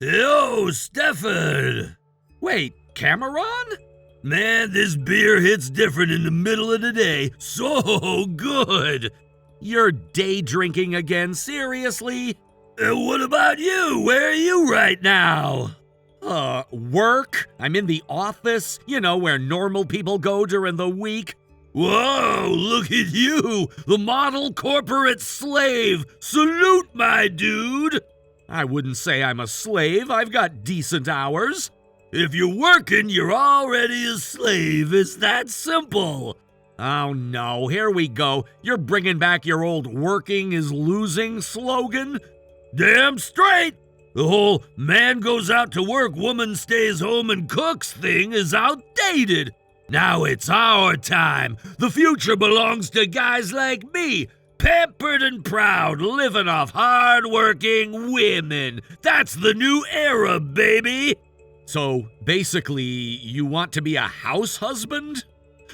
Yo, Stefan! Wait, Cameron? Man, this beer hits different in the middle of the day. So good! You're day drinking again, seriously? What about you? Where are you right now? Work. I'm in the office, where normal people go during the week. Whoa, look at you, the model corporate slave. Salute, my dude. I wouldn't say I'm a slave. I've got decent hours. If you're working, you're already a slave. It's that simple. Oh no, here we go. You're bringing back your old working is losing slogan? Damn straight! The whole man goes out to work, woman stays home and cooks thing is outdated. Now it's our time. The future belongs to guys like me, pampered and proud, living off hard-working women. That's the new era, baby. So, basically, you want to be a house husband?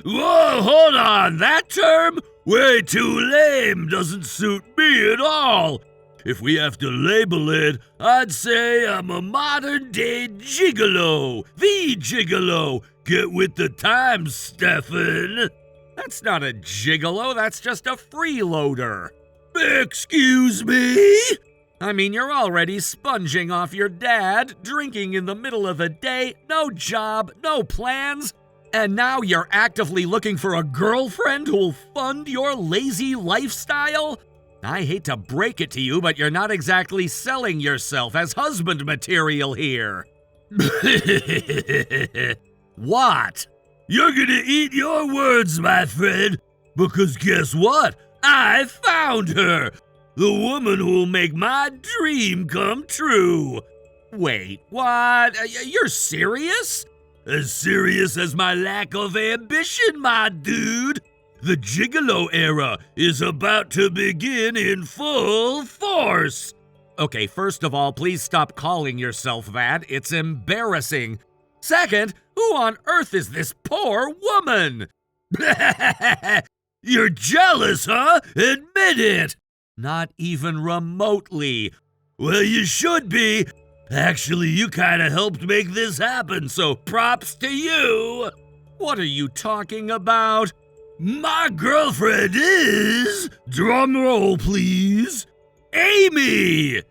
Whoa, hold on, that term? Way too lame, doesn't suit me at all. If we have to label it, I'd say I'm a modern-day gigolo. The gigolo. Get with the times, Stefan. That's not a gigolo, that's just a freeloader. Excuse me? I mean, you're already sponging off your dad, drinking in the middle of the day, no job, no plans, and now you're actively looking for a girlfriend who'll fund your lazy lifestyle? I hate to break it to you, but you're not exactly selling yourself as husband material here. What? You're gonna eat your words, my friend, because guess what? I found her! The woman who'll make my dream come true. Wait, what? You're serious? As serious as my lack of ambition, my dude. The gigolo era is about to begin in full force. Okay, first of all, please stop calling yourself that. It's embarrassing. Second, who on earth is this poor woman? You're jealous, huh? Admit it. Not even remotely. Well, you should be. Actually, you kinda helped make this happen, so props to you. What are you talking about? My girlfriend is, drum roll please, Amy!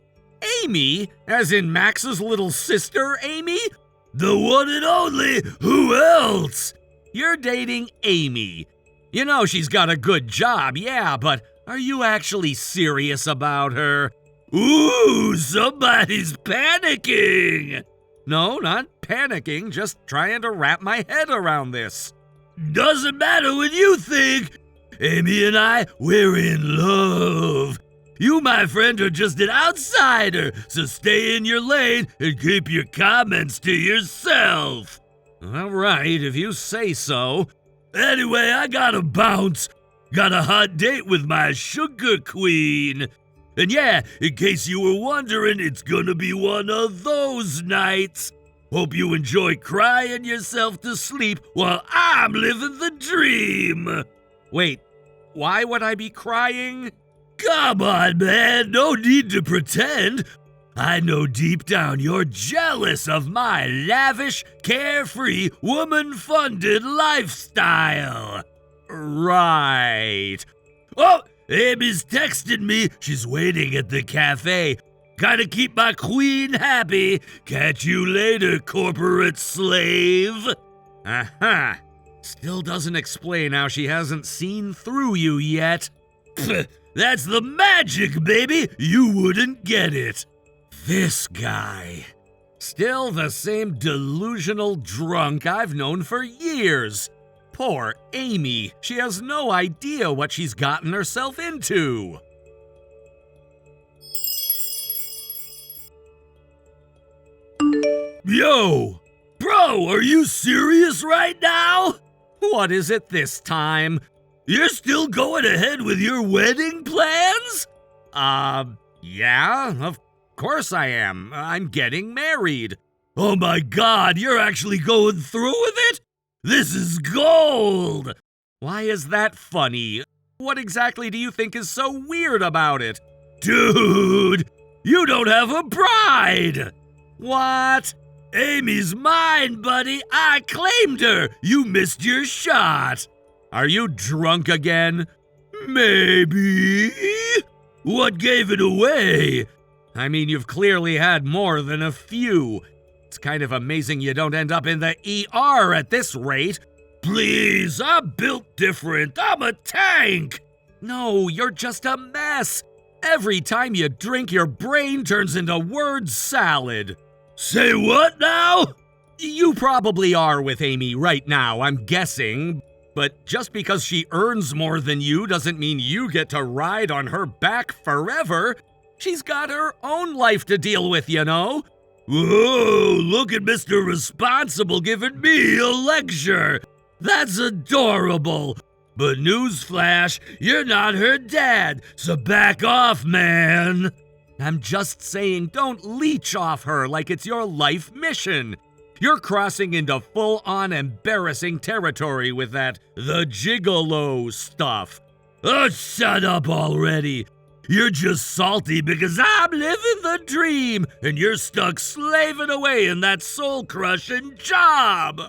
Amy? As in Max's little sister, Amy? The one and only, who else? You're dating Amy. You know she's got a good job, yeah, but are you actually serious about her? Ooh, somebody's panicking! No, not panicking, just trying to wrap my head around this. Doesn't matter what you think. Amy and I, we're in love. You, my friend, are just an outsider, so stay in your lane and keep your comments to yourself. All right, if you say so. Anyway, I gotta bounce. Got a hot date with my sugar queen. And yeah, in case you were wondering, it's gonna be one of those nights. Hope you enjoy crying yourself to sleep while I'm living the dream. Wait, why would I be crying? Come on, man, no need to pretend. I know deep down you're jealous of my lavish, carefree, woman-funded lifestyle. Right. Oh, Amy's texting me. She's waiting at the cafe. Gotta keep my queen happy. Catch you later, corporate slave. Aha. Still doesn't explain how she hasn't seen through you yet. That's the magic, baby. You wouldn't get it. This guy. Still the same delusional drunk I've known for years. Poor Amy. She has no idea what she's gotten herself into. Yo! Bro, are you serious right now? What is it this time? You're still going ahead with your wedding plans? Yeah, of course I am. I'm getting married. Oh my god, you're actually going through with it? This is gold! Why is that funny? What exactly do you think is so weird about it? Dude, You don't have a bride! What? Amy's mine, buddy. I claimed her. You missed your shot. Are you drunk again? Maybe. What gave it away? I mean, you've clearly had more than a few. It's kind of amazing you don't end up in the ER at this rate. Please, I'm built different. I'm a tank. No, you're just a mess. Every time you drink, your brain turns into word salad. Say what now? You probably are with Amy right now, I'm guessing. But just because she earns more than you doesn't mean you get to ride on her back forever. She's got her own life to deal with, you know? Whoa, look at Mr. Responsible giving me a lecture. That's adorable. But newsflash, you're not her dad, so back off, man. I'm just saying, don't leech off her like it's your life mission. You're crossing into full-on embarrassing territory with that the gigolo stuff. Oh, shut up already. You're just salty because I'm living the dream and you're stuck slaving away in that soul-crushing job.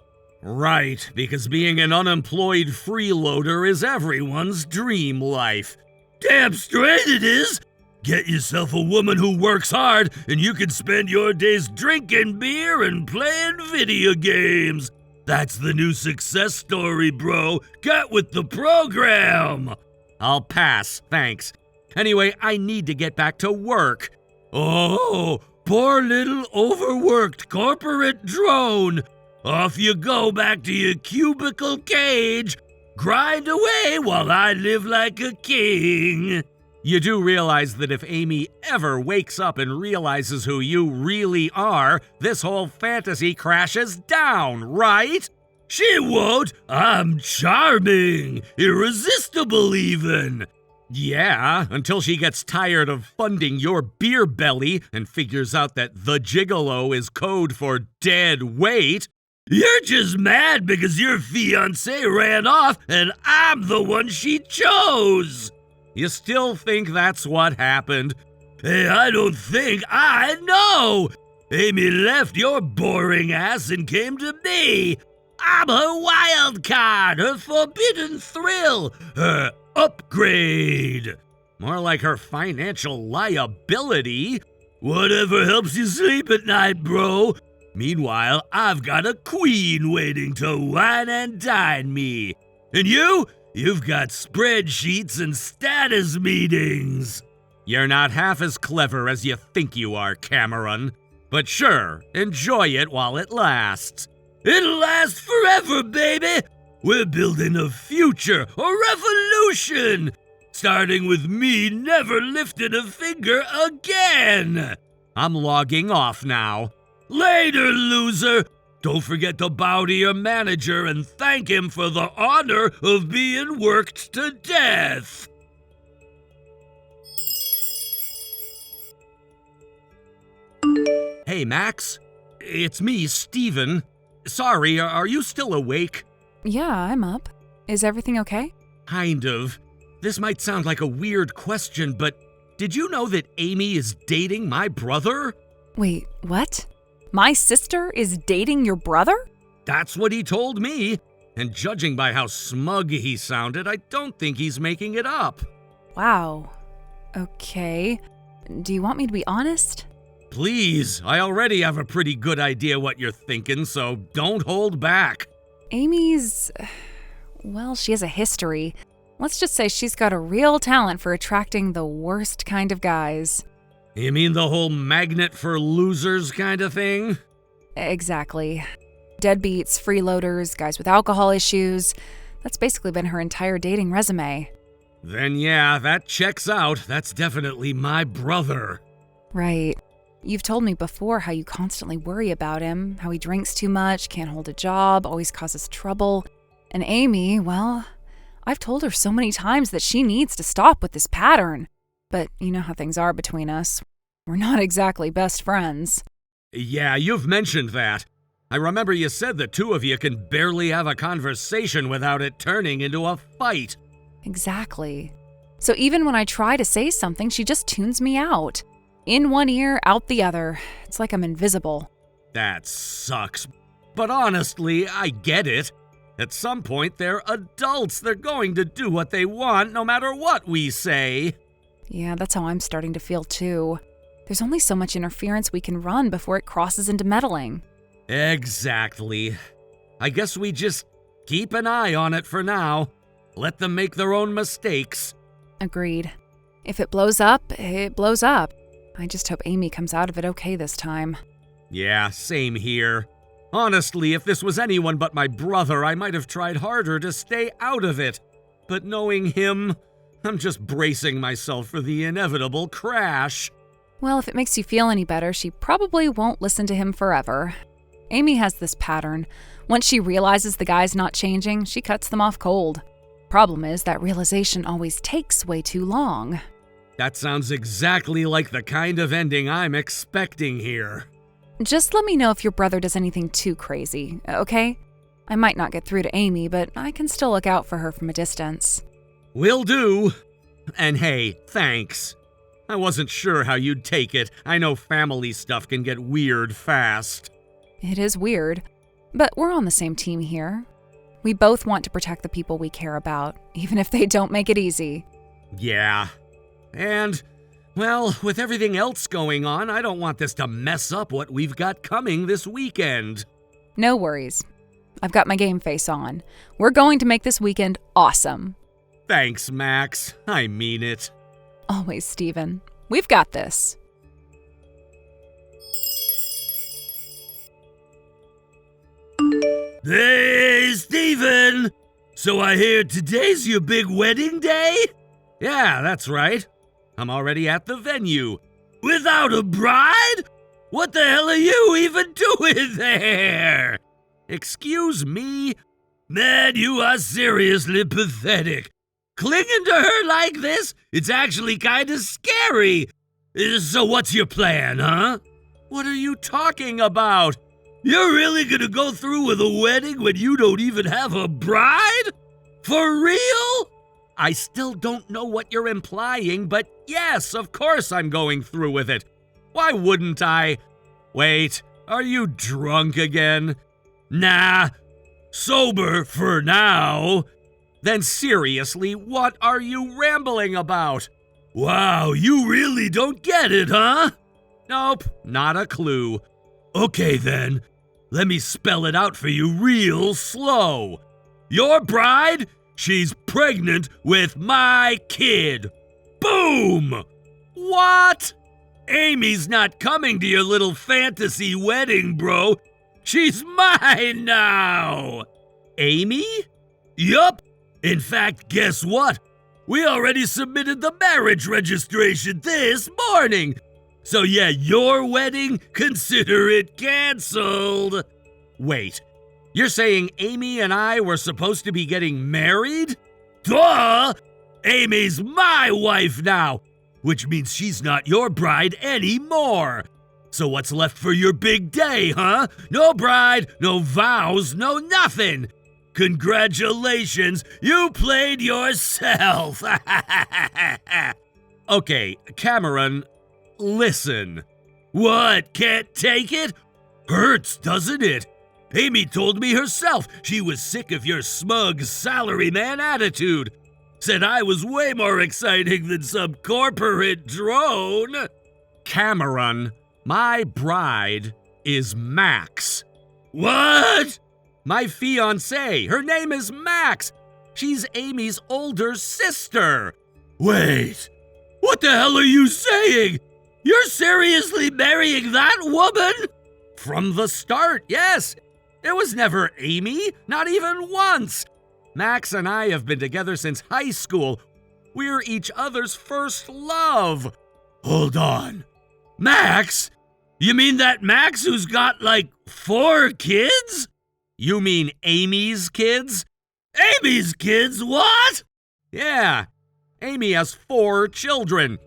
Right, because being an unemployed freeloader is everyone's dream life. Damn straight it is. Get yourself a woman who works hard, and you can spend your days drinking beer and playing video games. That's the new success story, bro. Get with the program. I'll pass, thanks. Anyway, I need to get back to work. Oh, poor little overworked corporate drone. Off you go back to your cubicle cage. Grind away while I live like a king. You do realize that if Amy ever wakes up and realizes who you really are, this whole fantasy crashes down, right? She won't. I'm charming, irresistible even. Yeah, until she gets tired of funding your beer belly and figures out that the gigolo is code for dead weight. You're just mad because your fiancé ran off and I'm the one she chose. You still think that's what happened? Hey, I don't think, I know! Amy left your boring ass and came to me. I'm her wild card, her forbidden thrill, her upgrade. More like her financial liability. Whatever helps you sleep at night, bro. Meanwhile, I've got a queen waiting to wine and dine me. And you've got spreadsheets and status meetings. You're not half as clever as you think you are, Cameron. But sure, enjoy it while it lasts. It'll last forever, baby. We're building a future, a revolution. Starting with me never lifting a finger again. I'm logging off now. Later, loser. Don't forget to bow to your manager and thank him for the honor of being worked to death. Hey, Max. It's me, Steven. Sorry, are you still awake? Yeah, I'm up. Is everything okay? Kind of. This might sound like a weird question, but did you know that Amy is dating my brother? Wait, what? My sister is dating your brother? That's what he told me. And judging by how smug he sounded, I don't think he's making it up. Wow. Okay. Do you want me to be honest? Please, I already have a pretty good idea what you're thinking, so don't hold back. Amy's... well, she has a history. Let's just say she's got a real talent for attracting the worst kind of guys. You mean the whole magnet for losers kind of thing? Exactly. Deadbeats, freeloaders, guys with alcohol issues. That's basically been her entire dating resume. Then yeah, that checks out. That's definitely my brother. Right. You've told me before how you constantly worry about him, how he drinks too much, can't hold a job, always causes trouble. And Amy, well, I've told her so many times that she needs to stop with this pattern. But you know how things are between us. We're not exactly best friends. Yeah, you've mentioned that. I remember you said the two of you can barely have a conversation without it turning into a fight. Exactly. So even when I try to say something, she just tunes me out. In one ear, out the other. It's like I'm invisible. That sucks. But honestly, I get it. At some point, they're adults. They're going to do what they want, no matter what we say. Yeah, that's how I'm starting to feel too. There's only so much interference we can run before it crosses into meddling. Exactly. I guess we just keep an eye on it for now. Let them make their own mistakes. Agreed. If it blows up, it blows up. I just hope Amy comes out of it okay this time. Yeah, same here. Honestly, if this was anyone but my brother, I might have tried harder to stay out of it. But knowing him, I'm just bracing myself for the inevitable crash. Well, if it makes you feel any better, she probably won't listen to him forever. Amy has this pattern. Once she realizes the guy's not changing, she cuts them off cold. Problem is, that realization always takes way too long. That sounds exactly like the kind of ending I'm expecting here. Just let me know if your brother does anything too crazy, okay? I might not get through to Amy, but I can still look out for her from a distance. Will do. And hey, thanks. I wasn't sure how you'd take it. I know family stuff can get weird fast. It is weird, but we're on the same team here. We both want to protect the people we care about, even if they don't make it easy. Yeah. And, well, with everything else going on, I don't want this to mess up what we've got coming this weekend. No worries. I've got my game face on. We're going to make this weekend awesome. Thanks, Max. I mean it. Always, Steven. We've got this. Hey, Steven! So I hear today's your big wedding day? Yeah, that's right. I'm already at the venue. Without a bride? What the hell are you even doing there? Excuse me? Man, you are seriously pathetic. Clinging to her like this? It's actually kinda scary. So what's your plan, huh? What are you talking about? You're really gonna go through with a wedding when you don't even have a bride? For real? I still don't know what you're implying, but yes, of course I'm going through with it. Why wouldn't I? Wait, are you drunk again? Nah, sober for now. Then seriously, what are you rambling about? Wow, you really don't get it, huh? Nope, not a clue. Okay then, let me spell it out for you real slow. Your bride, she's pregnant with my kid. Boom! What? Amy's not coming to your little fantasy wedding, bro. She's mine now. Amy? Yup. In fact, guess what? We already submitted the marriage registration this morning. So yeah, your wedding, consider it canceled. Wait, you're saying Amy and I were supposed to be getting married? Duh! Amy's my wife now, which means she's not your bride anymore. So what's left for your big day, huh? No bride, no vows, no nothing. Congratulations, you played yourself. Okay, Cameron, listen. What, can't take it? Hurts, doesn't it? Amy told me herself she was sick of your smug salaryman attitude. Said I was way more exciting than some corporate drone. Cameron, my bride is Max. What? My fiancée, her name is Max. She's Amy's older sister. Wait, what the hell are you saying? You're seriously marrying that woman? From the start, yes. It was never Amy, not even once. Max and I have been together since high school. We're each other's first love. Hold on. Max? You mean that Max who's got like 4 kids? You mean Amy's kids? Amy's kids, what? Yeah, Amy has 4 children.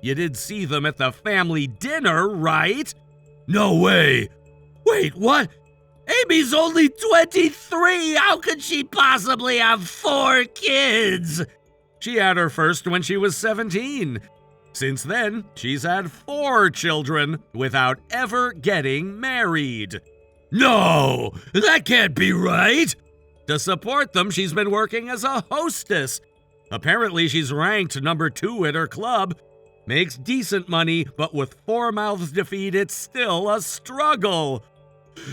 You did see them at the family dinner, right? No way. Wait, what? Amy's only 23. How could she possibly have 4 kids? She had her first when she was 17. Since then, she's had 4 children without ever getting married. No, that can't be right. To support them, she's been working as a hostess. Apparently, she's ranked number 2 at her club. Makes decent money, but with 4 mouths to feed, it's still a struggle.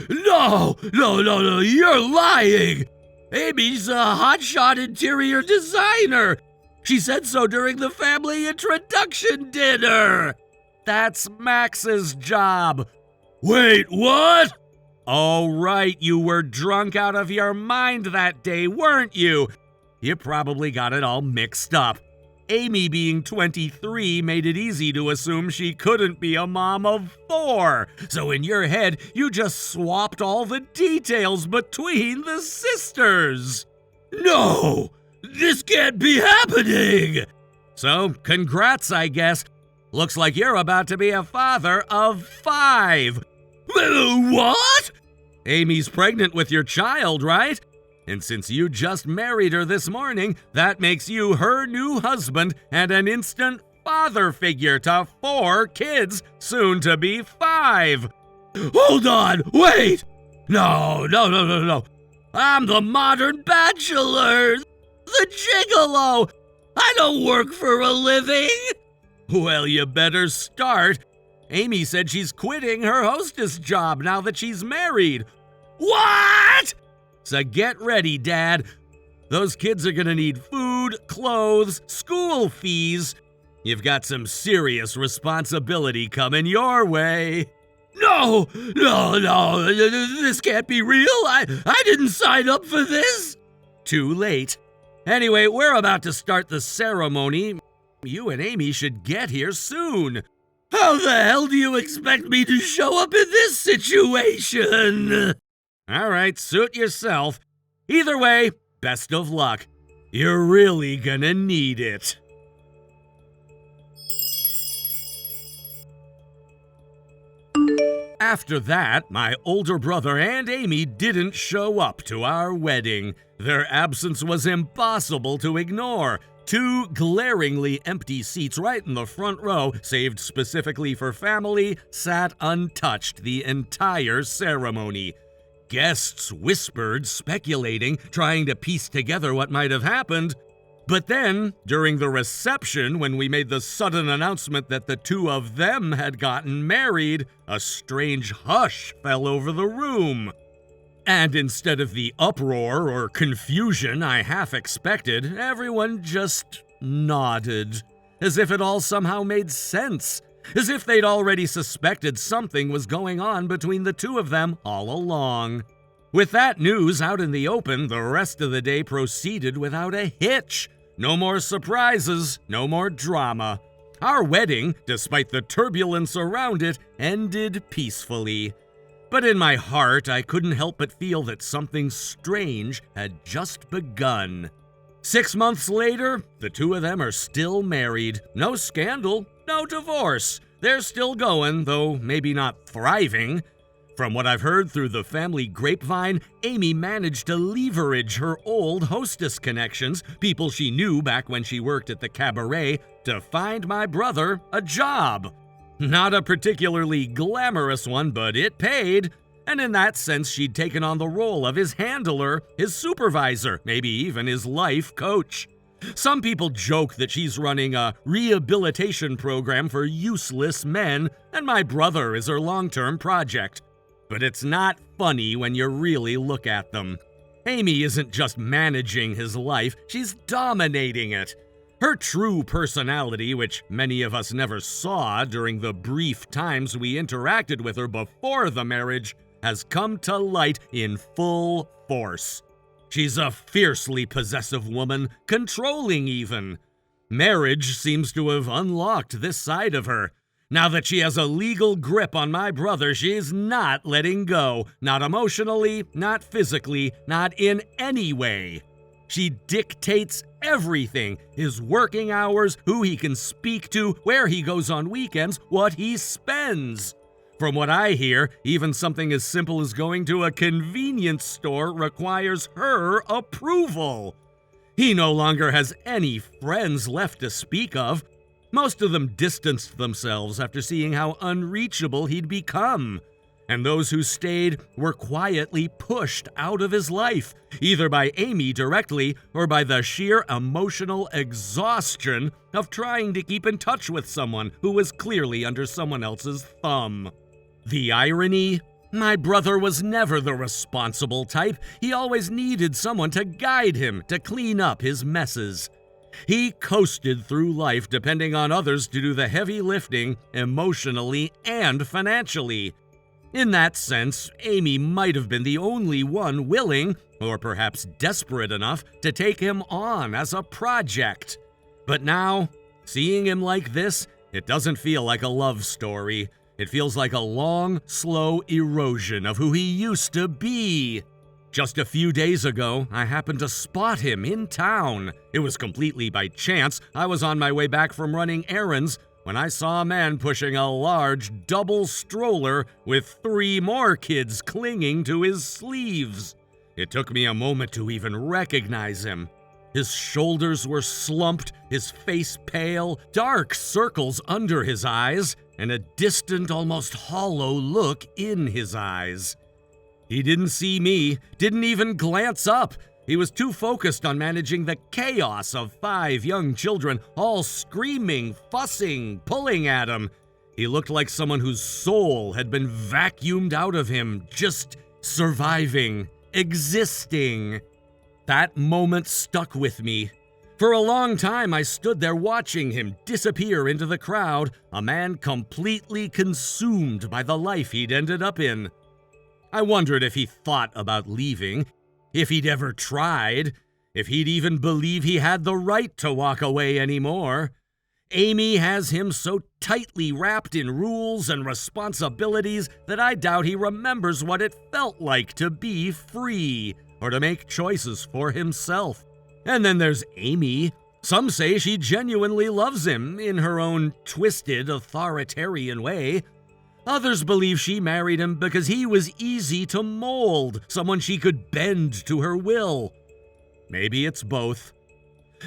No, you're lying. Amy's a hotshot interior designer. She said so during the family introduction dinner. That's Max's job. Wait, what? Oh, right, you were drunk out of your mind that day, weren't you? You probably got it all mixed up. Amy being 23 made it easy to assume she couldn't be a mom of 4. So in your head, you just swapped all the details between the sisters. No, this can't be happening. So congrats, I guess. Looks like you're about to be a father of 5. What? Amy's pregnant with your child, right? And since you just married her this morning, that makes you her new husband and an instant father figure to 4 kids, soon to be 5. Hold on, wait! No. I'm the modern bachelor, the gigolo. I don't work for a living. Well, you better start. Amy said she's quitting her hostess job now that she's married. What? So get ready, Dad. Those kids are gonna need food, clothes, school fees. You've got some serious responsibility coming your way. No, this can't be real. I didn't sign up for this. Too late. Anyway, we're about to start the ceremony. You and Amy should get here soon. How the hell do you expect me to show up in this situation? All right, suit yourself. Either way, best of luck. You're really gonna need it. After that, my older brother and Amy didn't show up to our wedding. Their absence was impossible to ignore. 2 glaringly empty seats right in the front row, saved specifically for family, sat untouched the entire ceremony. Guests whispered, speculating, trying to piece together what might have happened. But then, during the reception, when we made the sudden announcement that the 2 of them had gotten married, a strange hush fell over the room. And instead of the uproar or confusion I half expected, everyone just nodded, as if it all somehow made sense, as if they'd already suspected something was going on between the 2 of them all along. With that news out in the open, the rest of the day proceeded without a hitch. No more surprises, no more drama. Our wedding, despite the turbulence around it, ended peacefully. But in my heart, I couldn't help but feel that something strange had just begun. 6 months later, the 2 of them are still married. No scandal, no divorce. They're still going, though maybe not thriving. From what I've heard through the family grapevine, Amy managed to leverage her old hostess connections, people she knew back when she worked at the cabaret, to find my brother a job. Not a particularly glamorous one, but it paid. And in that sense, she'd taken on the role of his handler, his supervisor, maybe even his life coach. Some people joke that she's running a rehabilitation program for useless men, and my brother is her long-term project. But it's not funny when you really look at them. Amy isn't just managing his life, she's dominating it. Her true personality, which many of us never saw during the brief times we interacted with her before the marriage, has come to light in full force. She's a fiercely possessive woman, controlling even. Marriage seems to have unlocked this side of her. Now that she has a legal grip on my brother, she's not letting go. Not emotionally, not physically, not in any way. She dictates everything, his working hours, who he can speak to, where he goes on weekends, what he spends. From what I hear, even something as simple as going to a convenience store requires her approval. He no longer has any friends left to speak of. Most of them distanced themselves after seeing how unreachable he'd become. And those who stayed were quietly pushed out of his life, either by Amy directly or by the sheer emotional exhaustion of trying to keep in touch with someone who was clearly under someone else's thumb. The irony? My brother was never the responsible type. He always needed someone to guide him, to clean up his messes. He coasted through life depending on others to do the heavy lifting emotionally and financially. In that sense, Amy might have been the only one willing, or perhaps desperate enough, to take him on as a project. But now, seeing him like this, it doesn't feel like a love story. It feels like a long, slow erosion of who he used to be. Just a few days ago, I happened to spot him in town. It was completely by chance. I was on my way back from running errands when I saw a man pushing a large double stroller with 3 more kids clinging to his sleeves. It took me a moment to even recognize him. His shoulders were slumped, his face pale, dark circles under his eyes, and a distant, almost hollow look in his eyes. He didn't see me, didn't even glance up. He was too focused on managing the chaos of 5 young children, all screaming, fussing, pulling at him. He looked like someone whose soul had been vacuumed out of him, just surviving, existing. That moment stuck with me. For a long time, I stood there watching him disappear into the crowd, a man completely consumed by the life he'd ended up in. I wondered if he thought about leaving, if he'd ever tried, if he'd even believe he had the right to walk away anymore. Amy has him so tightly wrapped in rules and responsibilities that I doubt he remembers what it felt like to be free, or to make choices for himself. And then there's Amy. Some say she genuinely loves him in her own twisted, authoritarian way. Others believe she married him because he was easy to mold, someone she could bend to her will. Maybe it's both.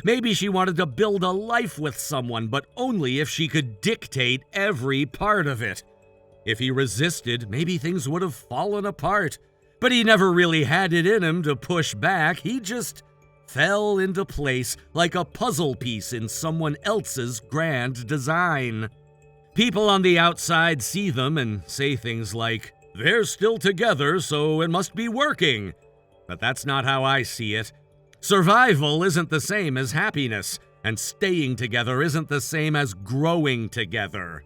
Maybe she wanted to build a life with someone, but only if she could dictate every part of it. If he resisted, maybe things would have fallen apart. But he never really had it in him to push back. He just fell into place like a puzzle piece in someone else's grand design. People on the outside see them and say things like, "They're still together, so it must be working." But that's not how I see it. Survival isn't the same as happiness, and staying together isn't the same as growing together.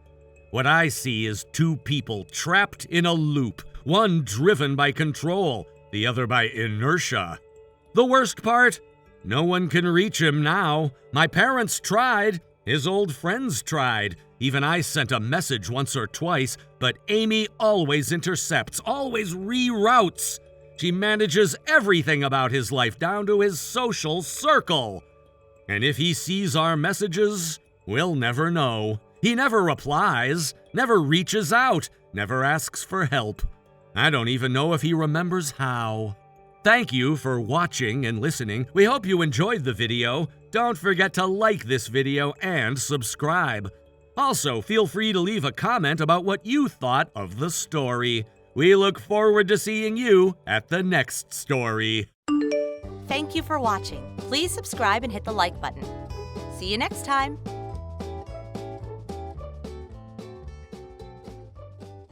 What I see is 2 people trapped in a loop, one driven by control, the other by inertia. The worst part? No one can reach him now. My parents tried. His old friends tried. Even I sent a message once or twice, but Amy always intercepts, always reroutes. She manages everything about his life down to his social circle. And if he sees our messages, we'll never know. He never replies, never reaches out, never asks for help. I don't even know if he remembers how. Thank you for watching and listening. We hope you enjoyed the video. Don't forget to like this video and subscribe. Also, feel free to leave a comment about what you thought of the story. We look forward to seeing you at the next story. Thank you for watching. Please subscribe and hit the like button. See you next time.